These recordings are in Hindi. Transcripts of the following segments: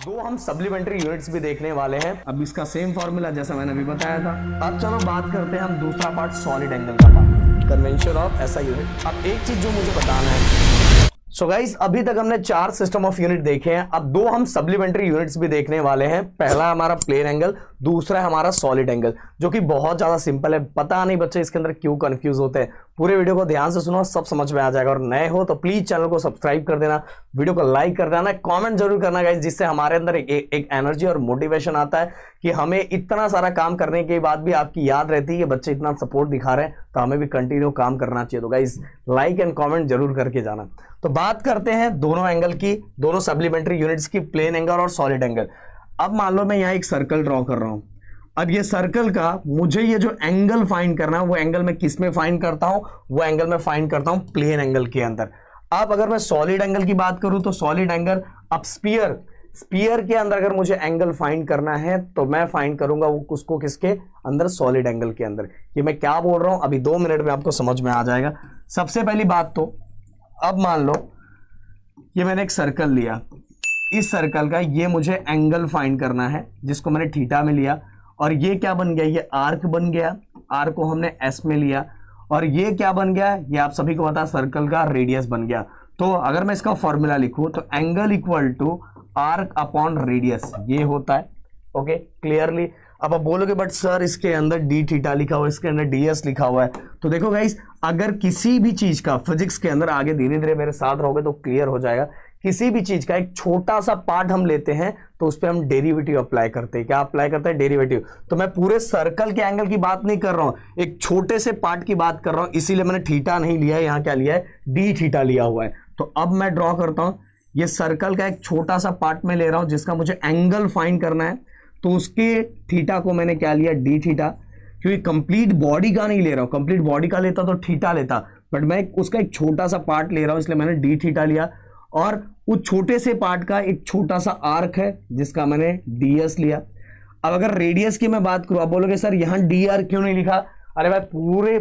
दो हम सप्लीमेंट्री यूनिट्स भी देखने वाले हैं। अब इसका सेम फॉर्मूला जैसा मैंने अभी बताया था। अब चलो बात करते हैं हम दूसरा पार्ट सॉलिड एंगल का part, convention of SI unit. अब एक चीज जो मुझे बताना है, सो गाइस अभी तक हमने 4 सिस्टम ऑफ यूनिट देखे हैं। अब 2 हम सप्लीमेंट्री यूनिट्स भी देखने वाले हैं। पहला हमारा प्लेन एंगल, दूसरा है हमारा सॉलिड एंगल, जो कि बहुत ज्यादा सिंपल है। पता नहीं बच्चे इसके अंदर क्यों कंफ्यूज होते हैं। पूरे वीडियो को ध्यान से सुनो, सब समझ में आ जाएगा। और नए हो तो प्लीज चैनल को सब्सक्राइब कर देना, वीडियो को लाइक कर देना, कमेंट जरूर करना गाइस, जिससे हमारे अंदर एक एनर्जी और मोटिवेशन आता है कि हमें इतना सारा काम करने के बाद भी आपकी याद रहती है कि बच्चे इतना सपोर्ट दिखा रहे हैं, तो हमें भी कंटिन्यू काम करना चाहिए। तो गाइस लाइक एंड कमेंट जरूर करके जाना। तो बात करते हैं दोनों एंगल की, दोनों सप्लीमेंट्री यूनिट्स की, प्लेन एंगल और सॉलिड एंगल। अब मान लो मैं यहाँ एक सर्कल ड्रॉ कर रहा हूं। अब ये सर्कल का मुझे ये जो एंगल फाइंड करना है, वो एंगल मैं किस में फाइंड करता हूं? वो एंगल में फाइंड करता हूं प्लेन एंगल के अंदर। अब अगर मैं सॉलिड एंगल की बात करूं तो सॉलिड एंगल, अब स्पीयर के अंदर अगर मुझे एंगल फाइंड करना है तो मैं फाइंड करूंगा वो उसको किसके अंदर? सॉलिड एंगल के अंदर। ये मैं क्या बोल रहा हूं अभी 2 मिनट में आपको समझ में आ जाएगा। सबसे पहली बात तो अब मान लो ये मैंने एक सर्कल लिया, इस सर्कल का ये मुझे एंगल फाइंड करना है, जिसको मैंने थीटा में लिया। और ये क्या बन गया? ये आर्क बन गया, आर्क को हमने एस में लिया। और ये क्या बन गया? ये आप सभी को पता, सर्कल का रेडियस बन गया। तो अगर मैं इसका फॉर्मूला लिखूं तो angle equal to arc upon radius, ये होता है। Okay, clearly. अब आप बोलोगे बट सर इसके अंदर डी थीटा लिखा हुआ है, इसके अंदर डीएस लिखा हुआ है। तो देखो गाइस, अगर किसी भी चीज का फिजिक्स के अंदर, आगे धीरे धीरे मेरे साथ रहोगे तो क्लियर हो जाएगा, किसी भी चीज का एक छोटा सा पार्ट हम लेते हैं तो उस पर हम डेरिवेटिव अप्लाई करते हैं। क्या अप्लाई करते हैं? डेरिवेटिव। तो मैं पूरे सर्कल के एंगल की बात नहीं कर रहा हूं, एक छोटे से पार्ट की बात कर रहा हूं, इसीलिए मैंने थीटा नहीं लिया है, यहां क्या लिया है? डी थीटा लिया हुआ है। तो अब मैं ड्रॉ करता हूं, ये सर्कल का एक छोटा सा पार्ट में ले रहा हूं जिसका मुझे एंगल फाइंड करना है। तो उसके थीटा को मैंने क्या लिया? D theta. क्योंकि कंप्लीट बॉडी का नहीं ले रहा हूं, कंप्लीट बॉडी का लेता तो थीटा लेता, बट मैं उसका एक छोटा सा पार्ट ले रहा हूं, इसलिए मैंने डी थीटा लिया। और उस छोटे से पार्ट का एक छोटा सा आर्क है जिसका मैंने डीएस लिया। अब अगर रेडियस की मैं बात करूं, आप बोलोगे सर यहां डी आर क्यों नहीं लिखा? अरे भाई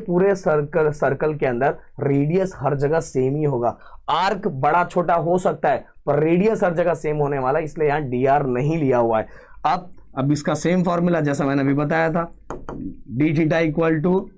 पूरे सर्कल के अंदर रेडियस हर जगह सेम ही होगा। आर्क बड़ा छोटा हो सकता है पर रेडियस हर जगह सेम होने वाला है, इसलिए यहां डी आर नहीं लिया हुआ है। अब इसका सेम फॉर्मूला जैसा मैंने अभी बताया था, D theta equal to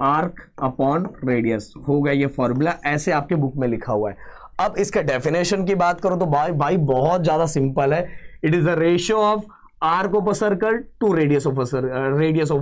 arc upon radius, हो गया ये फॉर्मूला, ऐसे आपके बुक में लिखा हुआ है। अब इसका डेफिनेशन की बात करो तो भाई बहुत ज्यादा सिंपल है। It is the ratio of arc of a circle to radius of a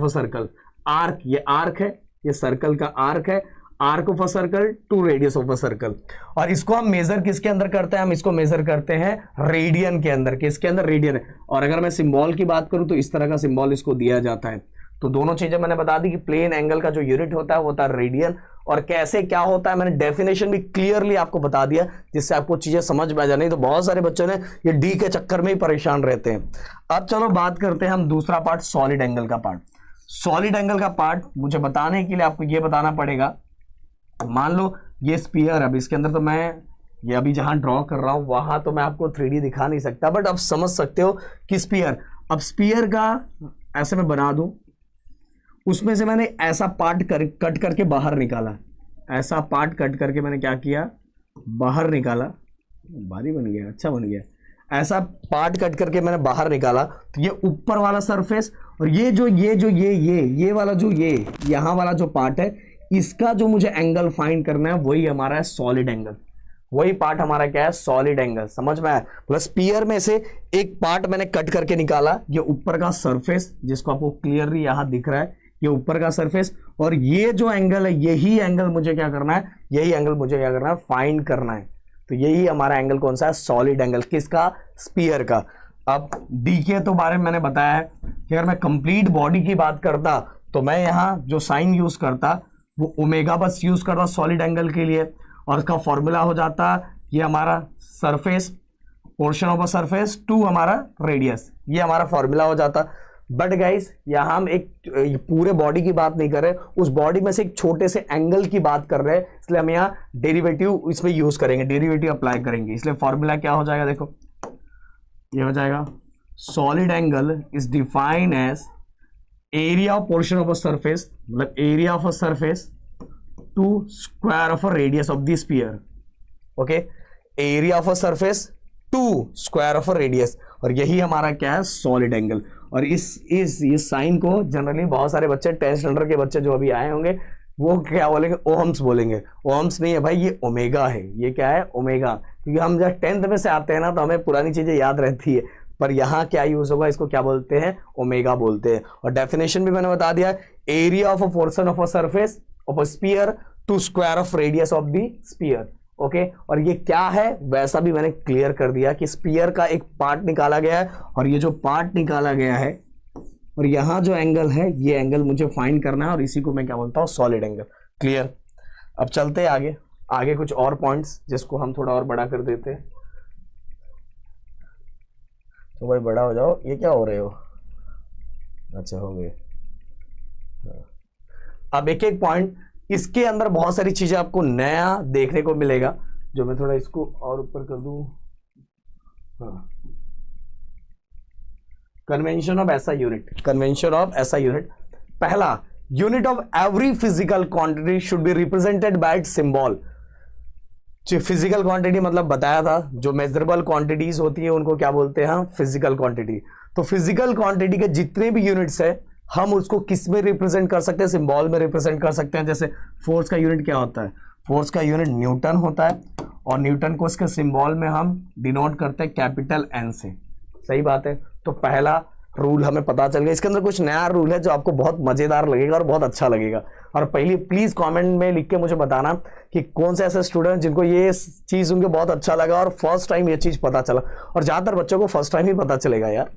circle. Arc, ये आर्क है, ये सर्कल का आर्क है, arc of a circle to radius of a circle. और इसको हम मेजर किसके अंदर करते हैं? हम इसको मेजर करते हैं रेडियन के अंदर। किसके अंदर? रेडियन है। और अगर मैं सिंबल की बात करूं तो इस तरह का सिंबल इसको दिया जाता है। तो दोनों चीजें मैंने बता दी कि प्लेन एंगल का जो यूनिट होता है वो होता है रेडियन, और कैसे क्या होता है मैंने डेफिनेशन भी क्लियरली आपको बता दिया, जिससे आपको चीजें समझ में आ जाए। नहीं तो बहुत सारे बच्चों ने ये डी के चक्कर में ही परेशान रहते हैं। अब चलो बात करते हैं हम दूसरा पार्ट, सॉलिड एंगल का पार्ट। सॉलिड एंगल का पार्ट मुझे बताने के लिए आपको ये बताना पड़ेगा, मान लो ये स्फीयर, अब इसके अंदर तो मैं ये अभी जहां ड्रॉ कर रहा हूं वहां तो मैं आपको 3D दिखा नहीं सकता, बट आप समझ सकते हो कि स्फीयर, अब स्फीयर का ऐसे मैं बना दूं, उसमें से मैंने ऐसा पार्ट कट करके बाहर निकाला, ऐसा पार्ट कट करके मैंने क्या किया? बाहर निकाला। भारी बन गया, अच्छा बन गया। ऐसा पार्ट कट करके मैंने बाहर निकाला, तो ये ऊपर वाला सरफेस और ये वाला जो यहां वाला जो पार्ट है, इसका जो मुझे एंगल फाइंड करना है वही हमारा है सॉलिड एंगल। वही पार्ट हमारा क्या है? Solid angle. समझ में आया? प्लस स्फीयर में से एक पार्ट मैंने कट करके निकाला, ये ऊपर का सरफेस जिसको आपको क्लियरली यहां दिख रहा है, ये ऊपर का सरफेस। और ये जो एंगल है, यही एंगल मुझे क्या करना है? यही एंगल मुझे क्या करना है? फाइंड करना है। तो यही हमारा एंगल कौन सा है? Solid angle. किसका? स्फीयर का। अब डी के तो बारे में मैंने बताया है कि अगर मैं कंप्लीट बॉडी की बात करता तो मैं यहां जो साइन यूज करता वो ओमेगा बस यूज करता सॉलिड एंगल के लिए, और उसका फॉर्मूला हो जाता ये हमारा surface, portion of a surface to हमारा रेडियस, ये हमारा फॉर्मूला हो जाता। बट गाइस यहां हम एक पूरे बॉडी की बात नहीं कर रहे, उस बॉडी में से एक छोटे से एंगल की बात कर रहे हैं, इसलिए हम यहाँ डेरिवेटिव इसमें यूज करेंगे, डेरिवेटिव अप्लाई करेंगे। इसलिए फॉर्मूला क्या हो जाएगा? देखो ये हो जाएगा, solid angle is defined as area of portion of a surface, मतलब area of a surface to square of a radius of the sphere. Okay, area of a surface to square of a radius. और यही हमारा क्या है, सॉलिड एंगल। और इस साइन को जनरली बहुत सारे बच्चे 10th स्टैंडर्ड के बच्चे जो अभी आए होंगे वो क्या बोलेंगे, ओहम्स बोलेंगे। ओहम्स नहीं है भाई, ये ओमेगा है। ये क्या है, ओमेगा। क्योंकि हम जब 10th में से आते हैं ना तो हमें पुरानी चीजें याद रहती है, पर यहाँ क्या यूज होगा, इसको क्या बोलते हैं, ओमेगा बोलते हैं। और डेफिनेशन भी मैंने बता दिया, area of a portion of a surface of a sphere to square of radius of the sphere. Okay, और ये क्या है वैसा भी मैंने क्लियर कर दिया कि स्फीयर का एक पार्ट निकाला गया है, और ये जो पार्ट निकाला गया है और यहां जो एंगल है, ये एंगल मुझे फाइंड करना है, और इसी को मैं क्या बोलता हूं, सॉलिड एंगल। क्लियर। अब चलते हैं आगे, आगे कुछ और पॉइंट्स जिसको हम थोड़ा और बड़ा कर देते हैं। तो भाई बड़ा हो जाओ, ये क्या हो रहे हो, अच्छा हो गए। अब एक एक पॉइंट, इसके अंदर बहुत सारी चीजें आपको नया देखने को मिलेगा, जो मैं थोड़ा इसको और ऊपर कर दूं। हाँ, कन्वेंशन ऑफ ऐसा यूनिट, कन्वेंशन ऑफ ऐसा यूनिट। पहला, unit of every physical quantity should be represented by it's symbol. Physical quantity मतलब बताया था, जो मेजरेबल क्वांटिटीज होती है उनको क्या बोलते हैं, फिजिकल क्वांटिटी। तो फिजिकल क्वांटिटी के जितने भी यूनिट्स है हम उसको किस में रिप्रेजेंट कर सकते हैं, सिंबल में रिप्रेजेंट कर सकते हैं। जैसे फोर्स का यूनिट क्या होता है, फोर्स का यूनिट न्यूटन होता है, और न्यूटन को इसके सिंबल में हम डिनोट करते हैं कैपिटल एन से। सही बात है। तो पहला रूल हमें पता चल गया। इसके अंदर कुछ नया रूल है जो आपको बहुत मजेदार लगेगा और बहुत अच्छा लगेगा। और पहले प्लीज कमेंट में लिख के मुझे बताना कि कौन से ऐसे स्टूडेंट जिनको ये चीज उनको बहुत अच्छा लगा और फर्स्ट टाइम ये चीज पता चला। और ज्यादातर बच्चों को फर्स्ट टाइम ही पता चलेगा यार।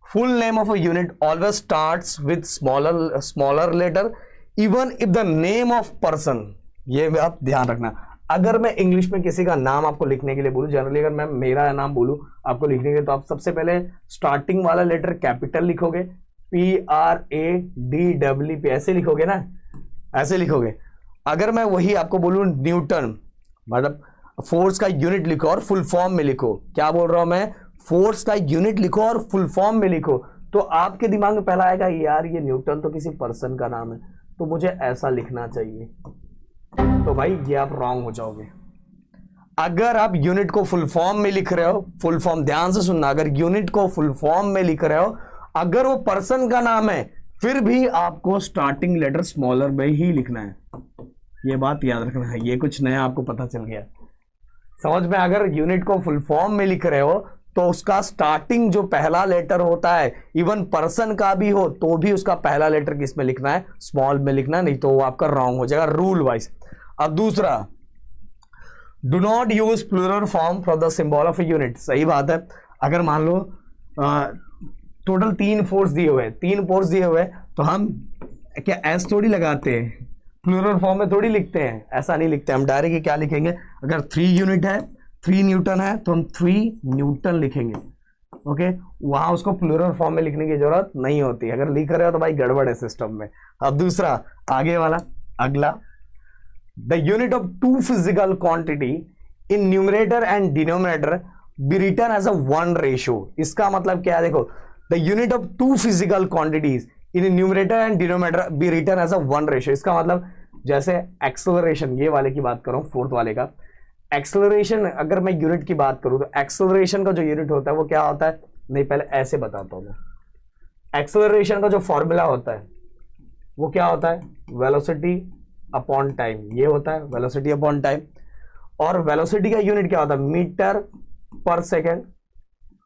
Full name of a unit always starts with smaller letter even if the name of person. ये आप ध्यान रखना। अगर मैं इंग्लिश में किसी का नाम आपको लिखने के लिए बोलूं, जनरली अगर मैं मेरा नाम बोलूं आपको लिखने के लिए, तो आप सबसे पहले स्टार्टिंग वाला लेटर कैपिटल लिखोगे, PRADW, ऐसे लिखोगे ना, ऐसे लिखोगे। अगर मैं वही आपको बोलूं न्यूटन, मतलब फोर्स का यूनिट लिखो और फुल फॉर्म में लिखो। क्या बोल रहा हूं मैं, फोर्स का यूनिट लिखो और फुल फॉर्म में लिखो, तो आपके दिमाग में पहला आएगा यार ये न्यूटन तो किसी पर्सन का नाम है, तो मुझे ऐसा लिखना चाहिए। तो भाई ये आप रॉन्ग हो जाओगे। अगर आप यूनिट को फुल फॉर्म में लिख रहे हो, फुल फॉर्म ध्यान से सुनना, अगर यूनिट को फुल फॉर्म में लिख रहे हो, अगर वो पर्सन का नाम है, फिर भी आपको स्टार्टिंग लेटर स्मॉलर में ही लिखना है। ये बात याद रखना है। ये कुछ नया आपको पता चल गया समझ में। अगर यूनिट को फुल फॉर्म में लिख रहे हो तो उसका स्टार्टिंग जो पहला लेटर होता है, इवन पर्सन का भी हो तो भी उसका पहला लेटर किस में लिखना है, स्मॉल में लिखना, नहीं तो वो आपका रॉन्ग हो जाएगा रूल वाइज। अब दूसरा, do not use plural form for the symbol of a unit. सही बात है। अगर मान लो टोटल 3 फोर्स दिए हुए, 3 फोर्स दिए हुए, तो हम क्या एस थोड़ी लगाते हैं, प्लूरल फॉर्म में थोड़ी लिखते हैं, ऐसा नहीं लिखते हम। डायरेक्ट क्या लिखेंगे, अगर 3 यूनिट है, 3 न्यूटन है, तो हम 3 न्यूटन लिखेंगे। ओके, वहां उसको प्लूरल फॉर्म में लिखने की जरूरत नहीं होती। अगर लिख रहे हो तो भाई गड़बड़ है सिस्टम में। अब दूसरा, आगे वाला, अगला, the unit of 2 physical quantity in numerator and denominator be written as a 1 ratio. इसका मतलब क्या है, देखो, the unit of 2 physical quantities in numerator and denominator be written as a 1 ratio. इसका मतलब जैसे एक्सेलरेशन, ये वाले की बात करूं, 4th वाले का एक्सेलरेशन, अगर मैं यूनिट की बात करूं तो एक्सेलरेशन का जो यूनिट होता है वो क्या होता है, नहीं पहले ऐसे बताता हूं मैं। एक्सेलरेशन का जो फॉर्मूला होता है वो क्या होता है, वेलोसिटी अपॉन टाइम, ये होता है वेलोसिटी अपॉन टाइम। और वेलोसिटी का यूनिट क्या होता है, मीटर पर सेकेंड,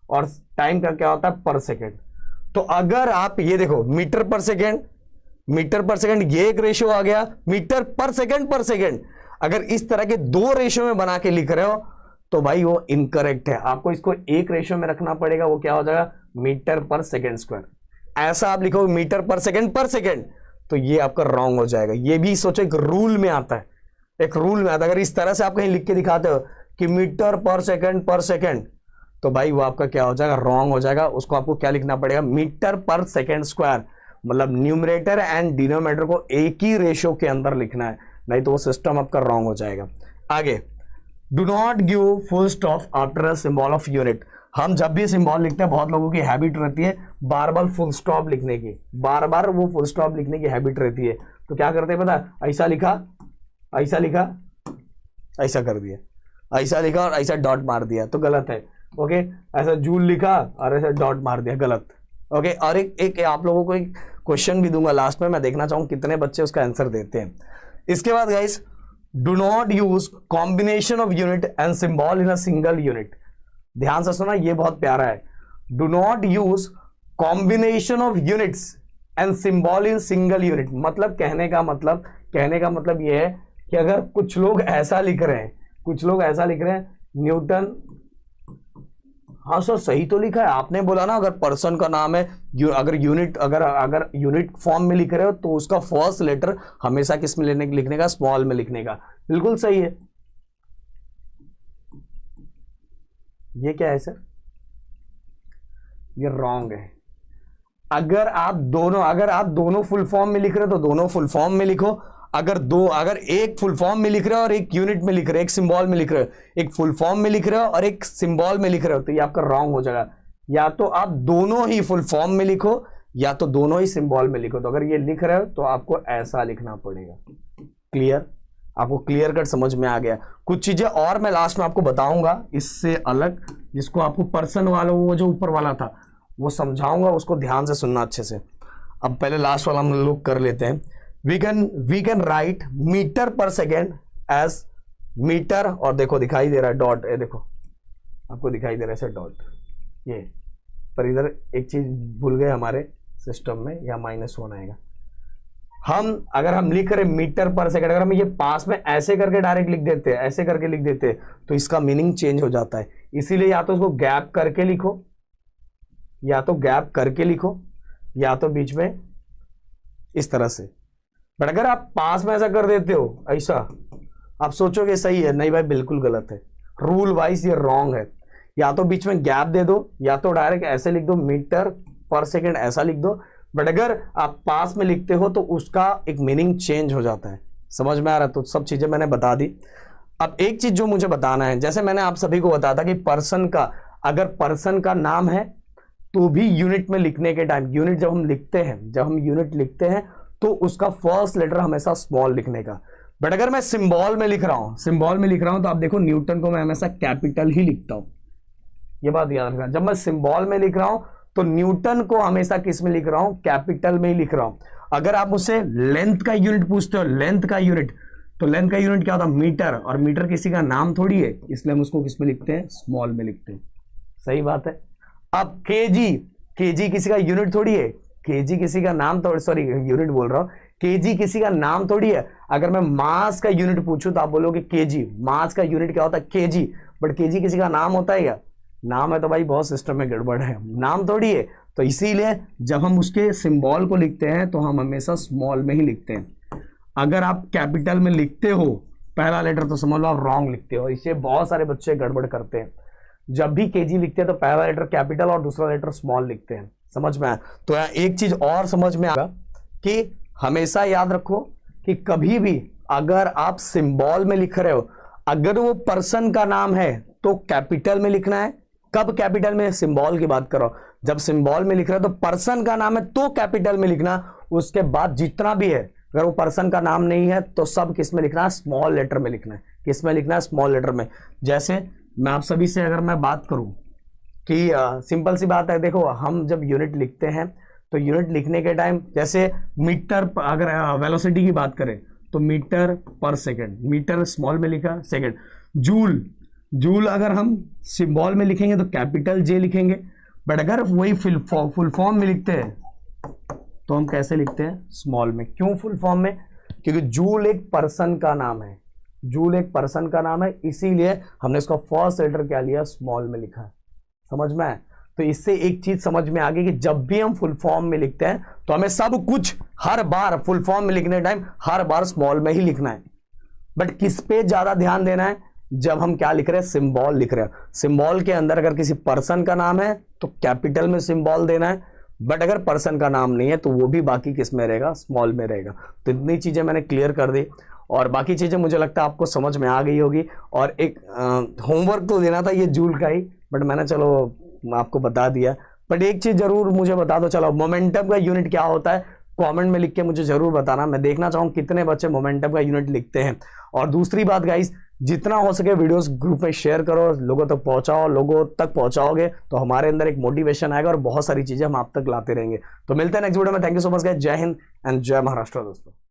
और टाइम का क्या होता है, पर सेकेंड। तो अगर आप ये देखो, मीटर पर सेकेंड, ये एक रेशियो आ गया, मीटर पर सेकेंड, अगर इस तरह के 2 रेशियो में बना के लिख रहे हो तो भाई वो इनकरेक्ट है। आपको इसको एक रेशियो में रखना पड़ेगा, वो क्या हो जाएगा, मीटर पर सेकेंड स्क्वायर। ऐसा आप लिखोगे मीटर पर सेकेंड, तो ये आपका रॉन्ग हो जाएगा। ये भी सोचो एक रूल में आता है, एक रूल में आता है। अगर इस तरह से आप कहीं लिख के दिखाते हो कि मीटर पर सेकेंड, तो भाई वो आपका क्या हो जाएगा, रॉन्ग हो जाएगा। उसको आपको क्या लिखना पड़ेगा, मीटर पर सेकेंड स्क्वायर, मतलब न्यूमरेटर एंड डिनोमिनेटर को एक ही रेशियो के अंदर लिखना है, नहीं तो वो सिस्टम आपका रॉन्ग हो जाएगा। आगे, do not give full stop after a symbol of unit. हम जब भी सिंबल लिखते हैं, बहुत लोगों की हैबिट रहती है बार बार फुल स्टॉप लिखने की, बार बार वो फुल स्टॉप लिखने की हैबिट रहती है। तो क्या करते हैं पता, ऐसा लिखा, ऐसा लिखा, ऐसा कर दिया, ऐसा लिखा और ऐसा डॉट मार दिया, तो गलत है। ओके, ऐसा जूल लिखा और ऐसा डॉट मार दिया, गलत। ओके, और एक आप लोगों को एक क्वेश्चन भी दूंगा लास्ट में, मैं देखना चाहूँ कितने बच्चे उसका आंसर देते हैं। इसके बाद guys, do not use combination of unit and symbol in a single unit. ध्यान से सुना, ये बहुत प्यारा है। Do not use combination of units and symbol in single unit. मतलब कहने का मतलब ये है कि अगर कुछ लोग ऐसा लिख रहे हैं, न्यूटन, हाँ सर सही तो लिखा है, आपने बोला ना अगर पर्सन का नाम है, अगर यूनिट फॉर्म में लिख रहे हो तो उसका फर्स्ट लेटर हमेशा किस में लिखने का, स्मॉल में लिखने का। बिल्कुल सही है। ये क्या है सर? ये रॉन्ग है। अगर आप दोनों फुल फॉर्म में लिख रहे हो तो दोनों फुल फॉर्म में लिखो। अगर एक फुल फॉर्म में लिख रहे हो और एक यूनिट में लिख रहे हो, एक सिंबल में लिख रहे हो, एक फुल फॉर्म में लिख रहे हो और एक सिंबल में लिख रहे हो, तो ये आपका रॉन्ग हो जाएगा। या तो आप दोनों ही फुल फॉर्म में लिखो या तो दोनों ही सिंबल में लिखो। तो अगर ये लिख रहे हो तो आपको ऐसा लिखना पड़ेगा। क्लियर? आपको क्लियर कट समझ में आ गया? कुछ चीजें और मैं लास्ट में आपको बताऊंगा इससे अलग, जिसको आपको पर्सन वाला वो जो ऊपर वाला था वो समझाऊंगा, उसको ध्यान से सुनना अच्छे से। अब पहले लास्ट वाला हम लोग कर लेते हैं। वी कैन राइट मीटर पर सेकेंड एज मीटर, और देखो दिखाई दे रहा है डॉट, ये देखो आपको दिखाई दे रहा है ऐसे डॉट, ये पर इधर एक चीज भूल गए हमारे सिस्टम में, या -1 आएगा। अगर हम लिख रहे मीटर पर सेकेंड, अगर हम ये पास में ऐसे करके डायरेक्ट लिख देते हैं, ऐसे करके लिख देते हैं, तो इसका मीनिंग चेंज हो जाता है। इसीलिए या तो उसको गैप करके लिखो, या तो बीच में इस तरह से। बट अगर आप पास में ऐसा कर देते हो, ऐसा, आप सोचोगे सही है, नहीं भाई बिल्कुल गलत है, रूल वाइज ये रॉन्ग है। या तो बीच में गैप दे दो, या तो डायरेक्ट ऐसे लिख दो, मीटर पर सेकेंड ऐसा लिख दो। बट अगर आप पास में लिखते हो तो उसका एक मीनिंग चेंज हो जाता है। समझ में आ रहा है? तो सब चीजें मैंने बता दी। अब एक चीज जो मुझे बताना है, जैसे मैंने आप सभी को बताया था कि अगर पर्सन का नाम है तो भी यूनिट में लिखने के टाइम, जब हम यूनिट लिखते हैं तो उसका फर्स्ट लेटर हमेशा स्मॉल लिखने का। बट अगर मैं सिंबल में लिख रहा हूं तो आप देखो न्यूटन को मैं हमेशा कैपिटल ही लिखता हूं। ये बात याद रखना, जब मैं सिंबल में लिख रहा हूं तो न्यूटन को हमेशा किस में लिख रहा हूं, कैपिटल में ही लिख रहा हूं। अगर आप मुझसे लेंथ का यूनिट पूछते हो, तो लेंथ का यूनिट क्या होता है, मीटर, और मीटर किसी का नाम थोड़ी है, इसलिए हम उसको किस में लिखते हैं, स्मॉल में लिखते हैं। सही बात है। अब केजी किसी का यूनिट थोड़ी है, केजी किसी का नाम थोड़ी, सॉरी यूनिट बोल रहा हूं, केजी किसी का नाम थोड़ी है। अगर मैं मास का यूनिट पूछूं तो आप बोलोगे केजी, मास का यूनिट क्या होता है, केजी। बट केजी किसी का नाम होता है क्या? नाम है तो भाई बहुत सिस्टम में गड़बड़ है, नाम थोड़ी है। तो इसीलिए जब हम उसके सिंबल को लिखते हैं तो हम हमेशा स्मॉल में ही लिखते हैं। अगर आप कैपिटल में लिखते हो पहला लेटर तो समझ लो आप रॉन्ग लिखते हो। इससे बहुत सारे बच्चे गड़बड़ करते हैं। जब भी केजी लिखते हैं तो पहला लेटर कैपिटल और दूसरा लेटर स्मॉल लिखते हैं। समझ में आया? तो एक चीज और समझ में आएगा कि हमेशा याद रखो कि कभी भी अगर आप सिंबल में लिख रहे हो, अगर वो पर्सन का नाम है तो कैपिटल में लिखना है। कब कैपिटल में? सिंबल की बात करो। जब सिंबल में लिख रहे हो तो पर्सन का नाम है तो कैपिटल में लिखना। उसके बाद जितना भी है, अगर वो पर्सन का नाम नहीं है तो सब किस में लिखना है, स्मॉल लेटर में लिखना है। किस में लिखना है? स्मॉल लेटर में। जैसे मैं आप सभी से अगर मैं बात करूं कि सिंपल सी बात है, देखो हम जब यूनिट लिखते हैं तो यूनिट लिखने के टाइम, जैसे मीटर, अगर वेलोसिटी की बात करें तो मीटर पर सेकेंड, मीटर स्मॉल में लिखा, सेकेंड। जूल अगर हम सिंबल में लिखेंगे तो कैपिटल जे लिखेंगे। बट अगर वही फुल फॉर्म में लिखते हैं तो हम कैसे लिखते हैं? स्मॉल में। क्यों फुल फॉर्म में? क्योंकि जूल एक पर्सन का नाम है, इसीलिए हमने इसका फर्स्ट लेटर क्या लिया, स्मॉल में लिखा है। समझ में आया? तो इससे एक चीज समझ में आ गई कि जब भी हम फुल फॉर्म में लिखते हैं तो हमें सब कुछ हर बार फुल फॉर्म में लिखने टाइम हर बार स्मॉल में ही लिखना है। बट किस पे ज्यादा ध्यान देना है? जब हम क्या लिख रहे हैं, सिंबल लिख रहे हैं। सिंबल के अंदर अगर किसी पर्सन का नाम है तो कैपिटल में सिंबल देना है। बट अगर पर्सन का नाम नहीं है तो वो भी बाकी किस में रहेगा, स्मॉल में रहेगा। तो इतनी चीजें मैंने क्लियर कर दी और बाकी चीजें मुझे लगता है आपको समझ में आ गई होगी। और एक होमवर्क तो देना था ये जूल का ही, बट मैंने चलो आपको बता दिया। बट एक चीज जरूर मुझे बता दो, चलो मोमेंटम का यूनिट क्या होता है? कमेंट में लिख के मुझे जरूर बताना, मैं देखना चाहूँ कितने बच्चे मोमेंटम का यूनिट लिखते हैं। और दूसरी बात गाइस, जितना हो सके वीडियोस ग्रुप में शेयर करो, लोगों तक पहुंचाओ, लोगों तक पहुंचाओगे तो हमारे अंदर एक मोटिवेशन आएगा और बहुत सारी चीजें हम आप तक लाते रहेंगे। तो मिलते हैं नेक्स्ट वीडियो में। Thank you so much guys, जय हिंद एंड जय महाराष्ट्र दोस्तों।